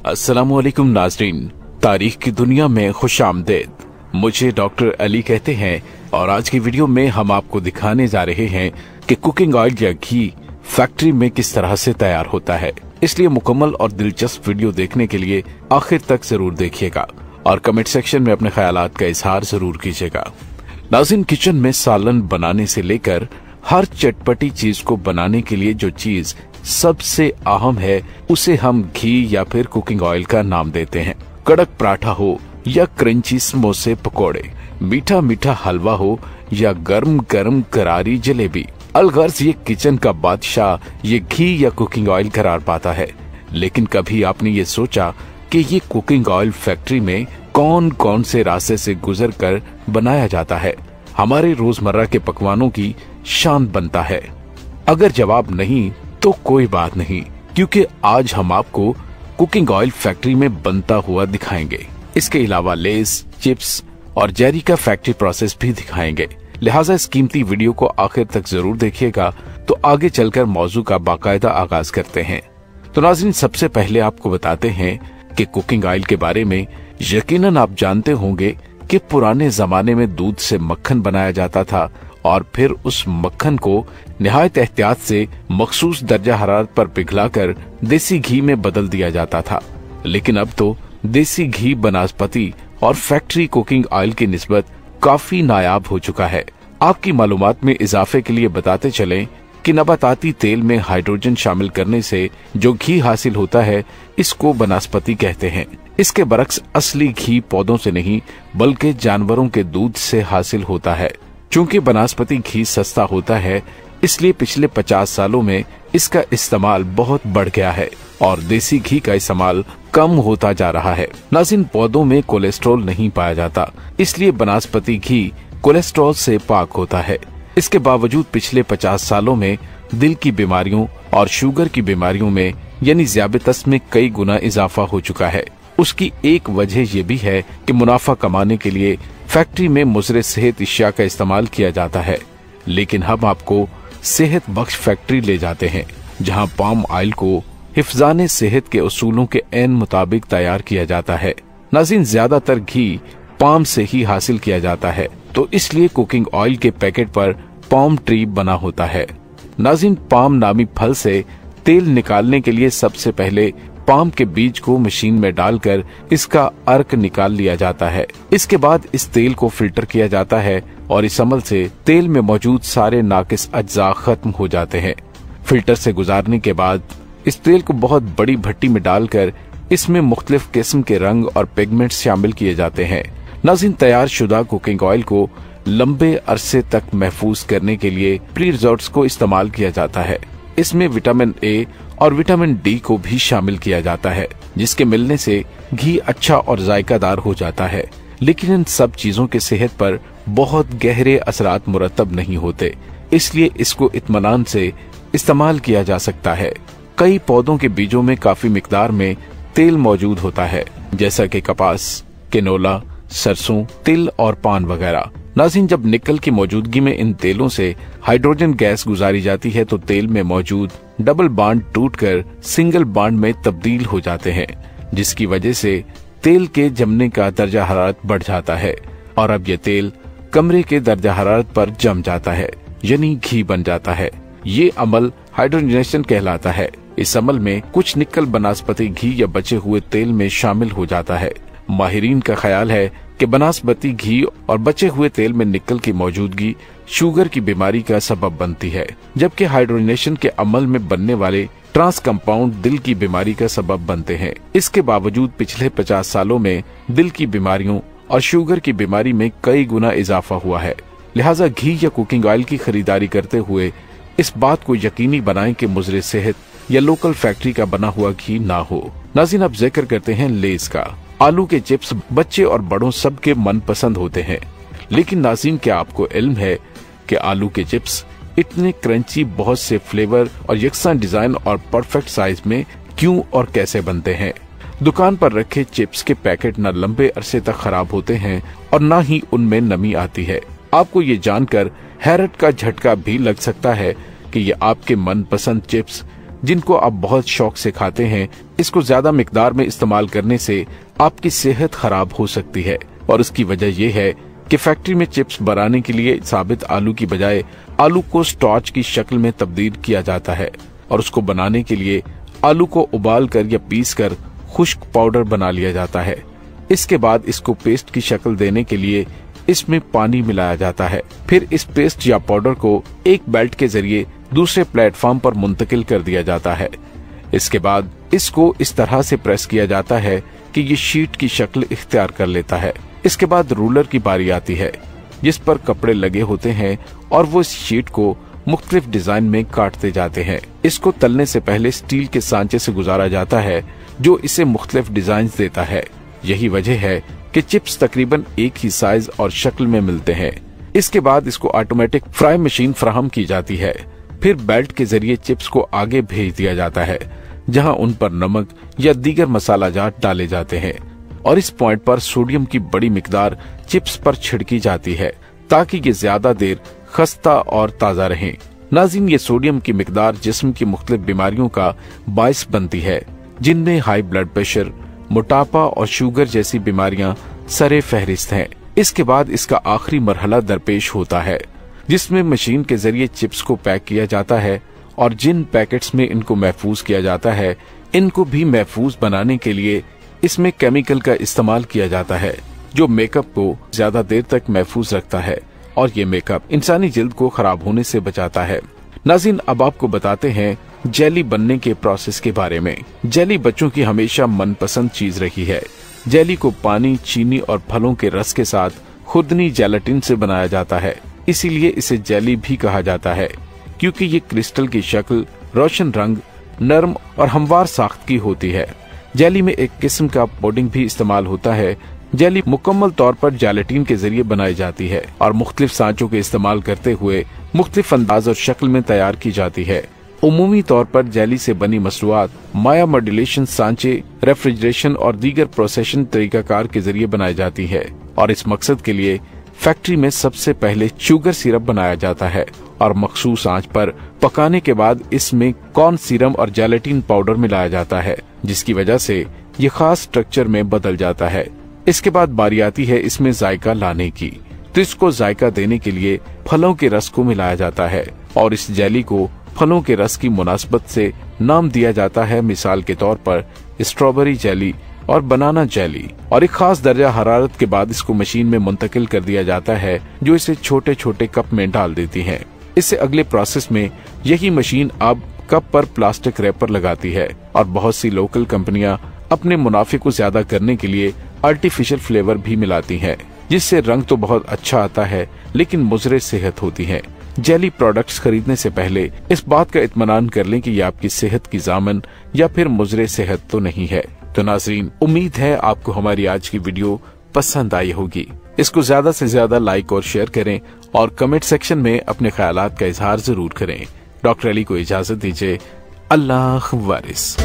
अस्सलामुअलैकुम नाज़रीन, तारीख की दुनिया में खुशामदीद। मुझे डॉक्टर अली कहते हैं और आज की वीडियो में हम आपको दिखाने जा रहे हैं कि कुकिंग ऑयल या घी फैक्ट्री में किस तरह से तैयार होता है। इसलिए मुकम्मल और दिलचस्प वीडियो देखने के लिए आखिर तक जरूर देखिएगा और कमेंट सेक्शन में अपने ख्यालात का इजहार जरूर कीजिएगा। नाज़रीन, किचन में सालन बनाने से लेकर हर चटपटी चीज को बनाने के लिए जो चीज सबसे अहम है उसे हम घी या फिर कुकिंग ऑयल का नाम देते हैं। कड़क पराठा हो या क्रंची समोसे पकोड़े, मीठा मीठा हलवा हो या गर्म गर्म करारी जलेबी, अलगर्ज ये किचन का बादशाह ये घी या कुकिंग ऑयल करार पाता है। लेकिन कभी आपने ये सोचा कि ये कुकिंग ऑयल फैक्ट्री में कौन कौन से रास्ते से गुजर कर बनाया जाता है, हमारे रोजमर्रा के पकवानों की शान बनता है? अगर जवाब नहीं तो कोई बात नहीं, क्योंकि आज हम आपको कुकिंग ऑयल फैक्ट्री में बनता हुआ दिखाएंगे। इसके अलावा लेस, चिप्स और जेरी का फैक्ट्री प्रोसेस भी दिखाएंगे। लिहाजा इस कीमती वीडियो को आखिर तक जरूर देखिएगा। तो आगे चलकर मौजू का बाकायदा आगाज करते हैं। तो नाज़रीन, सबसे पहले आपको बताते हैं कि कुकिंग ऑयल के बारे में। यकीनन आप जानते होंगे कि पुराने जमाने में दूध से मक्खन बनाया जाता था और फिर उस मक्खन को निहायत एहतियात से मखसूस दर्जा हरारत पर पिघलाकर देसी घी में बदल दिया जाता था। लेकिन अब तो देसी घी बनस्पति और फैक्ट्री कुकिंग ऑयल की निस्बत काफी नायाब हो चुका है। आपकी मालूमात में इजाफे के लिए बताते चलें कि नबाताती तेल में हाइड्रोजन शामिल करने से जो घी हासिल होता है इसको बनस्पति कहते हैं। इसके बरक्स असली घी पौधों से नहीं बल्कि जानवरों के दूध से हासिल होता है। चूंकि बनस्पति घी सस्ता होता है, इसलिए पिछले 50 सालों में इसका इस्तेमाल बहुत बढ़ गया है और देसी घी का इस्तेमाल कम होता जा रहा है। नाज़रीन, पौधों में कोलेस्ट्रॉल नहीं पाया जाता, इसलिए बनस्पति घी कोलेस्ट्रॉल से पाक होता है। इसके बावजूद पिछले 50 सालों में दिल की बीमारियों और शुगर की बीमारियों में यानी ज़ियाबेतस में कई गुना इजाफा हो चुका है। उसकी एक वजह यह भी है कि मुनाफा कमाने के लिए फैक्ट्री में मुज़र सेहत अशिया का इस्तेमाल किया जाता है। लेकिन हम आपको सेहत बख्श फैक्ट्री ले जाते हैं, जहां पाम ऑयल को हिफ्जाने सेहत के उसूलों के ऐन मुताबिक तैयार किया जाता है। नाज़रीन, ज्यादातर घी पाम से ही हासिल किया जाता है, तो इसलिए कुकिंग ऑयल के पैकेट पर पाम ट्री बना होता है। नाज़रीन, पाम नामी फल से तेल निकालने के लिए सबसे पहले पाम के बीज को मशीन में डालकर इसका अर्क निकाल लिया जाता है। इसके बाद इस तेल को फिल्टर किया जाता है और इस अमल से तेल में मौजूद सारे नाकिस अज्जा खत्म हो जाते हैं। फिल्टर से गुजारने के बाद इस तेल को बहुत बड़ी भट्टी में डालकर इसमें मुख्तलिफ किस्म के रंग और पिगमेंट्स शामिल किए जाते हैं। नाज़रीन, तैयार शुदा कुकिंग ऑयल को लंबे अरसे तक महफूज करने के लिए प्री-रिजॉर्ट्स को इस्तेमाल किया जाता है। इसमें विटामिन ए और विटामिन डी को भी शामिल किया जाता है, जिसके मिलने से घी अच्छा और जायकादार हो जाता है। लेकिन इन सब चीजों के सेहत पर बहुत गहरे असरात मुरतब नहीं होते, इसलिए इसको इत्मीनान से इस्तेमाल किया जा सकता है। कई पौधों के बीजों में काफी मिकदार में तेल मौजूद होता है, जैसा कि कपास, केनोला, सरसों, तिल और पान वगैरह। नाज़रीन, जब निकल की मौजूदगी में इन तेलों से हाइड्रोजन गैस गुजारी जाती है तो तेल में मौजूद डबल बॉन्ड टूटकर सिंगल बॉन्ड में तब्दील हो जाते हैं, जिसकी वजह से तेल के जमने का दर्जा हरारत बढ़ जाता है और अब ये तेल कमरे के दर्जा हरारत पर जम जाता है, यानी घी बन जाता है। ये अमल हाइड्रोजनेशन कहलाता है। इस अमल में कुछ निकल बनस्पति घी या बचे हुए तेल में शामिल हो जाता है। माहिरीन का ख्याल है कि बनस्पति घी और बचे हुए तेल में निकल की मौजूदगी शुगर की बीमारी का सबब बनती है, जबकि हाइड्रोजनेशन के अमल में बनने वाले ट्रांस कंपाउंड दिल की बीमारी का सबब बनते हैं। इसके बावजूद पिछले 50 सालों में दिल की बीमारियों और शुगर की बीमारी में कई गुना इजाफा हुआ है। लिहाजा घी या कुकिंग ऑयल की खरीदारी करते हुए इस बात को यकीनी बनाएं कि मुज़र सेहत या लोकल फैक्ट्री का बना हुआ घी ना हो। नाज़रीन, अब जिक्र करते हैं लेस का। आलू के चिप्स बच्चे और बड़ों सबके मनपसंद होते हैं, लेकिन नाज़रीन, क्या आपको इल्म है कि आलू के चिप्स इतने क्रंची, बहुत से फ्लेवर और यकसा डिजाइन और परफेक्ट साइज में क्यों और कैसे बनते हैं? दुकान पर रखे चिप्स के पैकेट न लंबे अरसे तक खराब होते हैं और न ही उनमें नमी आती है। आपको ये जानकर हैरत का झटका भी लग सकता है कि ये आपके मनपसंद चिप्स जिनको आप बहुत शौक से खाते हैं, इसको ज्यादा मिकदार में इस्तेमाल करने से आपकी सेहत खराब हो सकती है। और उसकी वजह यह है कि फैक्ट्री में चिप्स बनाने के लिए साबित आलू की बजाय आलू को स्टार्च की शक्ल में तब्दील किया जाता है और उसको बनाने के लिए आलू को उबाल कर या पीस कर खुश्क पाउडर बना लिया जाता है। इसके बाद इसको पेस्ट की शक्ल देने के लिए इसमें पानी मिलाया जाता है। फिर इस पेस्ट या पाउडर को एक बेल्ट के जरिए दूसरे प्लेटफॉर्म पर मुंतकिल कर दिया जाता है। इसके बाद इसको इस तरह से प्रेस किया जाता है कि ये शीट की शक्ल इख्तियार कर लेता है। इसके बाद रूलर की बारी आती है, जिस पर कपड़े लगे होते हैं और वो इस शीट को मुख्तलिफ डिजाइन में काटते जाते हैं। इसको तलने से पहले स्टील के सांचे से गुजारा जाता है जो इसे मुख्तलिफ डिजाइन देता है। यही वजह है कि चिप्स तकरीबन एक ही साइज और शक्ल में मिलते हैं। इसके बाद इसको ऑटोमेटिक फ्राई मशीन फराहम की जाती है। फिर बेल्ट के जरिए चिप्स को आगे भेज दिया जाता है, जहां उन पर नमक या दीगर मसाला जात डाले जाते हैं और इस पॉइंट पर सोडियम की बड़ी मिकदार चिप्स पर छिड़की जाती है ताकि ये ज्यादा देर खस्ता और ताजा रहें। नाज़रीन, ये सोडियम की मिकदार जिस्म की मुख्तलिफ बीमारियों का बायस बनती है, जिनमें हाई ब्लड प्रेशर, मोटापा और शुगर जैसी बीमारियां सरे फहरिस्त हैं। इसके बाद इसका आखिरी मरहला दरपेश होता है, जिसमें मशीन के जरिए चिप्स को पैक किया जाता है और जिन पैकेट्स में इनको महफूज किया जाता है, इनको भी महफूज बनाने के लिए इसमें केमिकल का इस्तेमाल किया जाता है जो मेकअप को ज्यादा देर तक महफूज रखता है और ये मेकअप इंसानी जिल्द को खराब होने से बचाता है। नाज़रीन, अब आपको बताते हैं जेली बनने के प्रोसेस के बारे में। जेली बच्चों की हमेशा मनपसंद चीज रही है। जेली को पानी, चीनी और फलों के रस के साथ खुर्दनी जेलेटिन से बनाया जाता है, इसीलिए इसे जेली भी कहा जाता है क्योंकि ये क्रिस्टल की शक्ल, रोशन रंग, नरम और हमवार साख्त की होती है। जेली में एक किस्म का पुडिंग भी इस्तेमाल होता है। जेली मुकम्मल तौर पर जेलेटिन के जरिए बनाई जाती है और मुख्तलिफ सांचों के इस्तेमाल करते हुए मुख्तलिफ अंदाज और शक्ल में तैयार की जाती है। उमूमी तौर पर जेली से बनी मसनूआत माया मॉड्यूलेशन सांचे, रेफ्रिजरेशन और दीगर प्रोसेसिंग तरीकाकार के जरिए बनाई जाती है और इस मकसद के लिए फैक्ट्री में सबसे पहले शुगर सिरप बनाया जाता है और मखसूस आंच पर पकाने के बाद इसमें कॉर्न सीरम और जेलेटिन पाउडर मिलाया जाता है, जिसकी वजह से ये खास स्ट्रक्चर में बदल जाता है। इसके बाद बारी आती है इसमें जायका लाने की, तो इसको जायका देने के लिए फलों के रस को मिलाया जाता है और इस जेली को फलों के रस की मुनासबत से नाम दिया जाता है। मिसाल के तौर पर स्ट्रॉबेरी जेली और बनाना जेली। और एक खास दर्जा हरारत के बाद इसको मशीन में मुंतकिल कर दिया जाता है जो इसे छोटे छोटे कप में डाल देती है। इससे अगले प्रोसेस में यही मशीन अब कप पर प्लास्टिक रैपर लगाती है और बहुत सी लोकल कंपनियां अपने मुनाफे को ज्यादा करने के लिए आर्टिफिशियल फ्लेवर भी मिलाती हैं, जिससे रंग तो बहुत अच्छा आता है लेकिन मुजरे सेहत होती है। जेली प्रोडक्ट्स खरीदने से पहले इस बात का इत्मीनान कर लें कि ये आपकी सेहत की जामन या फिर मुजरे सेहत तो नहीं है। तो नाज़रीन, उम्मीद है आपको हमारी आज की वीडियो पसंद आई होगी। इसको ज्यादा से ज्यादा लाइक और शेयर करें और कमेंट सेक्शन में अपने ख्यालात का इजहार जरूर करें। डॉक्टर अली को इजाजत दीजिए। अल्लाह वारिस।